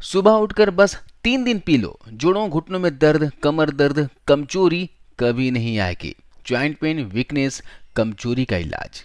सुबह उठकर बस 3 दिन पी लो, जोड़ों घुटनों में दर्द, कमर दर्द, कमजोरी कभी नहीं आएगी। ज्वाइंट पेन, वीकनेस, कमजोरी का इलाज।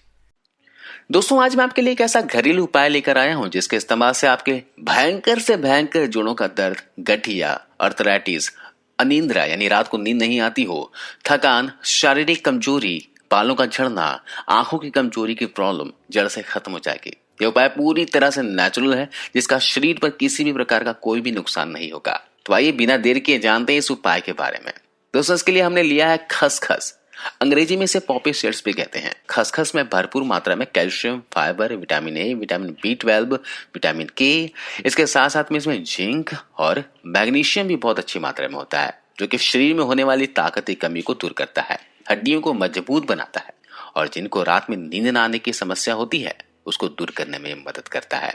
दोस्तों, आज मैं आपके लिए एक ऐसा घरेलू उपाय लेकर आया हूं जिसके इस्तेमाल से आपके भयंकर से भयंकर जोड़ों का दर्द, गठिया, अर्थराइटिस, अनिद्रा यानी रात को नींद नहीं आती हो, थकान, शारीरिक कमजोरी, बालों का झड़ना, आंखों की कमजोरी की प्रॉब्लम जड़ से खत्म हो जाएगी। ये उपाय पूरी तरह से नेचुरल है, जिसका शरीर पर किसी भी प्रकार का कोई भी नुकसान नहीं होगा। तो आइए बिना देर किए जानते हैं इस उपाय के बारे में। दोस्तों, इसके लिए हमने लिया है खसखस। अंग्रेजी में इसे पॉपी सीड्स भी कहते हैं। खसखस में भरपूर मात्रा में calcium, fibre, vitamin A, vitamin B12, vitamin के, इसके साथ साथ में इसमें जिंक और मैग्नीशियम भी बहुत अच्छी मात्रा में होता है, जो कि शरीर में होने वाली ताकत की कमी को दूर करता है, हड्डियों को मजबूत बनाता है और जिनको रात में नींद न आने की समस्या होती है उसको दूर करने में मदद करता है।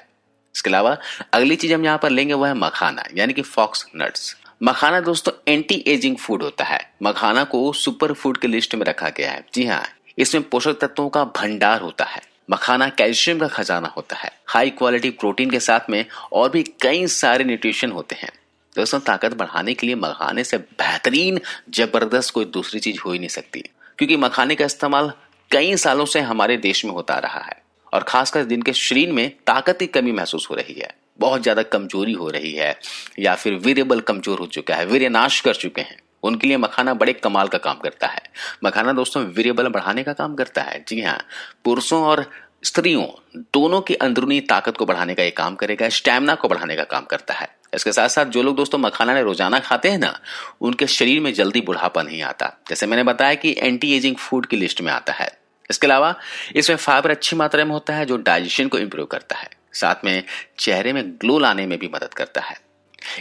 इसके अलावा अगली चीज हम यहाँ पर लेंगे वो है मखाना यानी कि फॉक्स नट्स। मखाना दोस्तों एंटी एजिंग फूड होता है। मखाना को सुपर फूड की लिस्ट में रखा गया है। जी हाँ, इसमें पोषक तत्वों का भंडार होता है। मखाना कैल्शियम का खजाना होता है। हाई क्वालिटी प्रोटीन के साथ में और भी कई सारे न्यूट्रिशन होते हैं। दोस्तों, ताकत बढ़ाने के लिए मखाने से बेहतरीन, जबरदस्त कोई दूसरी चीज हो ही नहीं सकती, क्योंकि मखाने का इस्तेमाल कई सालों से हमारे देश में होता रहा है और खासकर जिनके शरीर में ताकत की कमी महसूस हो रही है, बहुत ज्यादा कमजोरी हो रही है या फिर वीर्यबल कमजोर हो चुका है, वीर्य नाश कर चुके हैं, उनके लिए मखाना बड़े कमाल का काम करता है। मखाना दोस्तों वीर्यबल बढ़ाने का काम करता है। जी हाँ, पुरुषों और स्त्रियों दोनों की अंदरूनी ताकत को बढ़ाने का ये काम करेगा, स्टैमिना को बढ़ाने का काम करता है। इसके साथ साथ जो लोग दोस्तों मखाना रोजाना खाते हैं ना, उनके शरीर में जल्दी बुढ़ापा नहीं आता। जैसे मैंने बताया कि एंटी एजिंग फूड की लिस्ट में आता है। इसके अलावा इसमें फाइबर अच्छी मात्रा में होता है, जो डाइजेशन को इंप्रूव करता है, साथ में चेहरे में ग्लो लाने में भी मदद करता है।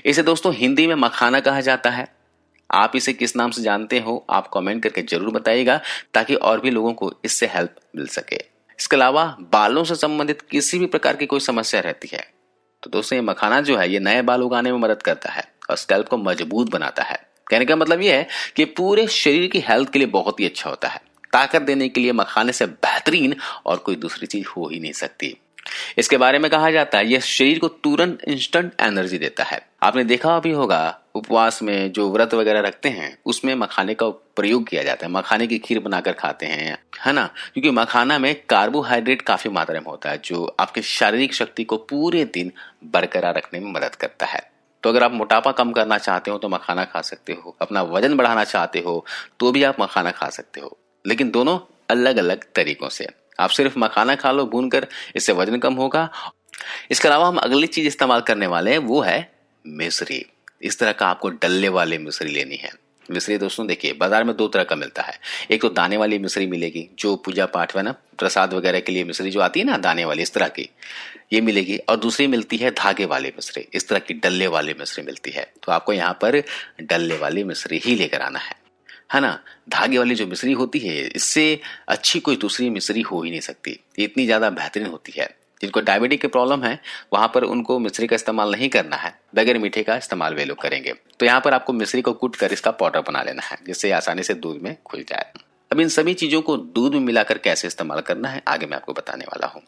इसे दोस्तों हिंदी में मखाना कहा जाता है। आप इसे किस नाम से जानते हो आप कमेंट करके जरूर बताइएगा, ताकि और भी लोगों को इससे हेल्प मिल सके। इसके अलावा बालों से संबंधित किसी भी प्रकार की कोई समस्या रहती है तो दोस्तों ये मखाना जो है ये नए बाल उगाने में मदद करता है और स्कैल्प को मजबूत बनाता है। कहने का मतलब ये है कि पूरे शरीर की हेल्थ के लिए बहुत ही अच्छा होता है। ताकत देने के लिए मखाने से बेहतरीन और कोई दूसरी चीज हो ही नहीं सकती। इसके बारे में कहा जाता है यह शरीर को तुरंत इंस्टेंट एनर्जी देता है। आपने देखा भी होगा उपवास में जो व्रत वगैरह रखते हैं उसमें मखाने का प्रयोग किया जाता है। मखाने की खीर बनाकर खाते हैं, है ना, क्योंकि मखाना में कार्बोहाइड्रेट काफी मात्रा में होता है, जो आपके शारीरिक शक्ति को पूरे दिन बरकरार रखने में मदद करता है। तो अगर आप मोटापा कम करना चाहते हो तो मखाना खा सकते हो, अपना वजन बढ़ाना चाहते हो तो भी आप मखाना खा सकते हो, लेकिन दोनों अलग अलग तरीकों से। आप सिर्फ मखाना खा लो भूनकर, इससे वजन कम होगा। इसके अलावा हम अगली चीज इस्तेमाल करने वाले हैं वो है मिश्री। इस तरह का आपको डल्ले वाली मिश्री लेनी है। मिश्री दोस्तों देखिए बाजार में दो तरह का मिलता है। एक तो दाने वाली मिश्री मिलेगी, जो पूजा पाठ में ना प्रसाद वगैरह के लिए मिश्री जो आती है ना दाने वाली, इस तरह की ये मिलेगी। और दूसरी मिलती है धागे वाली मिश्री, इस तरह की डल्ले वाली मिश्री मिलती है। तो आपको यहाँ पर डल्ले वाली मिश्री ही लेकर आना है ना। धागे वाली जो मिश्री होती है इससे अच्छी कोई दूसरी मिश्री हो ही नहीं सकती, इतनी ज्यादा बेहतरीन होती है। जिनको डायबिटीज की प्रॉब्लम है वहां पर उनको मिश्री का इस्तेमाल नहीं करना है, बगैर मीठे का इस्तेमाल वे लोग करेंगे। तो यहाँ पर आपको मिश्री को कूट कर इसका पाउडर बना लेना है, जिससे आसानी से दूध में घुल जाए। अब इन सभी चीजों को दूध में मिलाकर कैसे इस्तेमाल करना है आगे मैं आपको बताने वाला हूँ।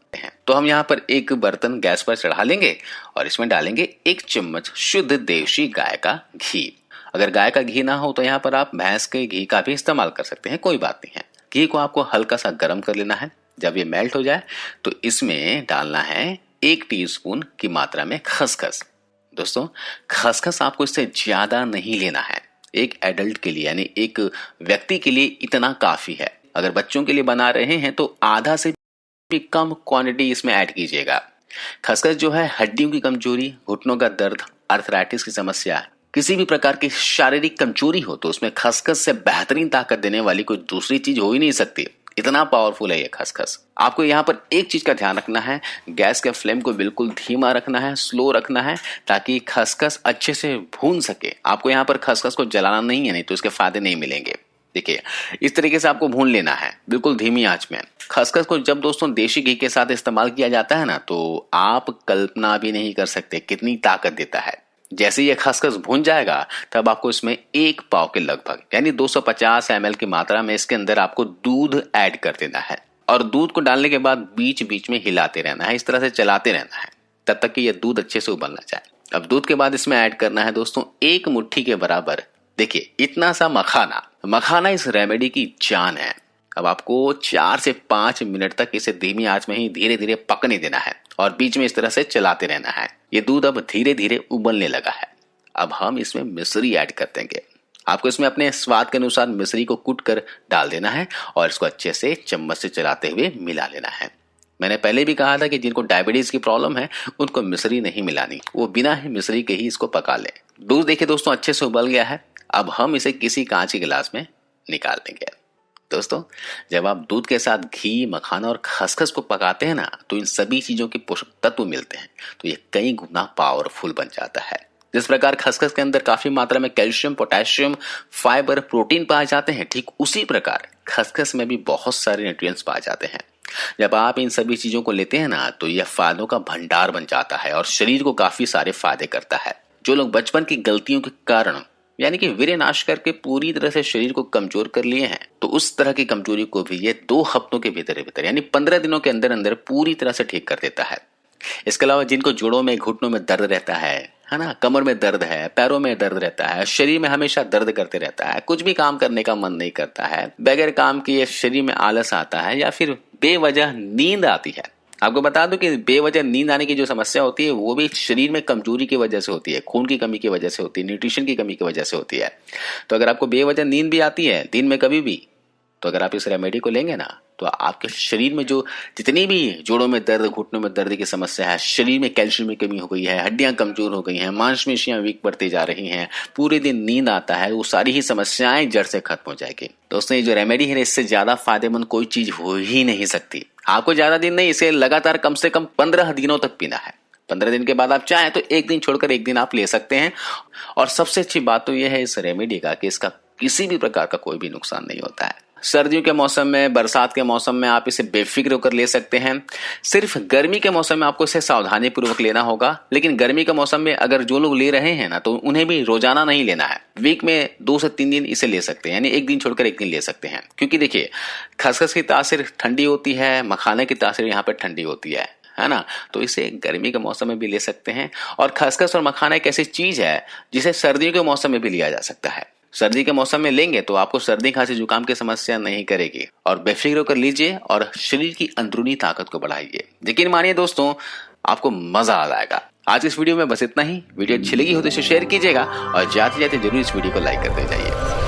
तो हम यहाँ पर एक बर्तन गैस पर चढ़ा लेंगे और इसमें डालेंगे 1 चम्मच शुद्ध देशी गाय का घी। अगर गाय का घी ना हो तो यहाँ पर आप भैंस के घी का भी इस्तेमाल कर सकते हैं, कोई बात नहीं है। घी को आपको हल्का सा गर्म कर लेना है। जब ये मेल्ट हो जाए तो इसमें डालना है 1 टीस्पून की मात्रा में खसखस। दोस्तों खसखस आपको इससे ज्यादा नहीं लेना है। एक एडल्ट के लिए यानी एक व्यक्ति के लिए इतना काफी है। अगर बच्चों के लिए बना रहे हैं तो आधा से भी कम क्वांटिटी इसमें ऐड कीजिएगा। खसखस जो है हड्डियों की कमजोरी, घुटनों का दर्द, अर्थराइटिस की समस्या, किसी भी प्रकार की शारीरिक कमजोरी हो तो उसमें खसखस से बेहतरीन ताकत देने वाली कोई दूसरी चीज हो ही नहीं सकती। इतना पावरफुल है ये खसखस। आपको यहाँ पर एक चीज का ध्यान रखना है, गैस के फ्लेम को बिल्कुल धीमा रखना है, स्लो रखना है, ताकि खसखस अच्छे से भून सके। आपको यहाँ पर खसखस को जलाना नहीं है, नहीं तो इसके फायदे नहीं मिलेंगे। देखिए इस तरीके से आपको भून लेना है बिल्कुल धीमी आंच में। खसखस को जब दोस्तों देशी घी के साथ इस्तेमाल किया जाता है ना, तो आप कल्पना भी नहीं कर सकते कितनी ताकत देता है। जैसे ये खसखस भून जाएगा तब आपको इसमें 1 पाव के लगभग यानी 250 ml की मात्रा में इसके अंदर आपको दूध ऐड कर देना है। और दूध को डालने के बाद बीच बीच में हिलाते रहना है, इस तरह से चलाते रहना है तब तक कि यह दूध अच्छे से उबलना जाए। अब दूध के बाद इसमें ऐड करना है दोस्तों 1 मुट्ठी के बराबर, देखिए इतना सा मखाना इस रेमेडी की जान है। अब आपको 4 से 5 मिनट तक इसे धीमी आंच में ही धीरे धीरे पकने देना है और बीच में इस तरह से चलाते रहना है। ये दूध अब धीरे धीरे उबलने लगा है। अब हम इसमें मिश्री ऐड कर देंगे। आपको इसमें अपने स्वाद के अनुसार मिश्री को कूट कर डाल देना है और इसको अच्छे से चम्मच से चलाते हुए मिला लेना है। मैंने पहले भी कहा था कि जिनको डायबिटीज की प्रॉब्लम है उनको मिश्री नहीं मिलानी, वो बिना ही मिश्री के ही इसको पका लें। दूध देखिए दोस्तों अच्छे से उबल गया है। अब हम इसे किसी कांच के गिलास में निकाल लेंगे। दोस्तों जब आप दूध के साथ घी, मखाना और खसखस को पकाते हैं ना, तो इन सभी चीजों के पोषक तत्व मिलते हैं, तो ये कई गुना पावरफुल बन जाता है। जिस प्रकार खसखस के अंदर काफी मात्रा में कैल्शियम, पोटेशियम, फाइबर, प्रोटीन पाए जाते हैं, ठीक उसी प्रकार खसखस में भी बहुत सारे न्यूट्रिएंट्स पाए जाते हैं। जब आप इन सभी चीजों को लेते हैं ना, तो यह फायदों का भंडार बन जाता है और शरीर को काफी सारे फायदे करता है। जो लोग बचपन की गलतियों के कारण यानी कि वीर्य नाश करके पूरी तरह से शरीर को कमजोर कर लिए हैं, तो उस तरह की कमजोरी को भी ये 2 हफ्तों के भीतर यानी 15 दिनों के अंदर अंदर पूरी तरह से ठीक कर देता है। इसके अलावा जिनको जोड़ों में, घुटनों में दर्द रहता है ना, कमर में दर्द है, पैरों में दर्द रहता है, शरीर में हमेशा दर्द करते रहता है, कुछ भी काम करने का मन नहीं करता है, बगैर काम किए शरीर में आलस आता है या फिर बेवजह नींद आती है। आपको बता दूं कि बेवजह नींद आने की जो समस्या होती है वो भी शरीर में कमजोरी की वजह से होती है, खून की कमी की वजह से होती है, न्यूट्रिशन की कमी की वजह से होती है। तो अगर आपको बेवजह नींद भी आती है दिन में कभी भी, तो अगर आप इस रेमेडी को लेंगे ना, तो आपके शरीर में जो जितनी भी जोड़ों में दर्द, घुटनों में दर्द की समस्या है, शरीर में कैल्शियम की कमी हो गई है, हड्डियां कमजोर हो गई हैं, मांसपेशियां वीक पड़ती जा रही हैं, पूरे दिन नींद आता है, वो सारी ही समस्याएं जड़ से खत्म हो जाएगी। दोस्तों ये जो रेमेडी है इससे ज्यादा फायदेमंद कोई चीज हो ही नहीं सकती। आपको ज्यादा दिन नहीं, इसे लगातार कम से कम 15 दिनों तक पीना है। 15 दिन के बाद आप चाहें तो एक दिन छोड़कर एक दिन आप ले सकते हैं। और सबसे अच्छी बात तो यह है इस रेमेडी का कि इसका किसी भी प्रकार का कोई भी नुकसान नहीं होता है। सर्दियों के मौसम में, बरसात के मौसम में आप इसे बेफिक्र होकर ले सकते हैं। सिर्फ गर्मी के मौसम में आपको इसे सावधानी पूर्वक लेना होगा। लेकिन गर्मी के मौसम में अगर जो लोग ले रहे हैं ना, तो उन्हें भी रोजाना नहीं लेना है। वीक में 2 से 3 दिन इसे ले सकते हैं, यानी एक दिन छोड़कर एक दिन ले सकते हैं। क्योंकि देखिए खसखस की तासीर ठंडी होती है, मखाने की तासीर यहाँ पर ठंडी होती है ना, तो इसे गर्मी के मौसम में भी ले सकते हैं। और खसखस और मखाना एक ऐसी चीज है जिसे सर्दियों के मौसम में भी लिया जा सकता है। सर्दी के मौसम में लेंगे तो आपको सर्दी, खांसी, जुकाम की समस्या नहीं करेगी। और बेफिक्र होकर लीजिए और शरीर की अंदरूनी ताकत को बढ़ाइए। यकीन मानिए दोस्तों आपको मजा आ जाएगा। आज इस वीडियो में बस इतना ही। वीडियो अच्छी लगी हो तो इसे शेयर कीजिएगा और जाते जाते जरूर इस वीडियो को लाइक करते जाइए।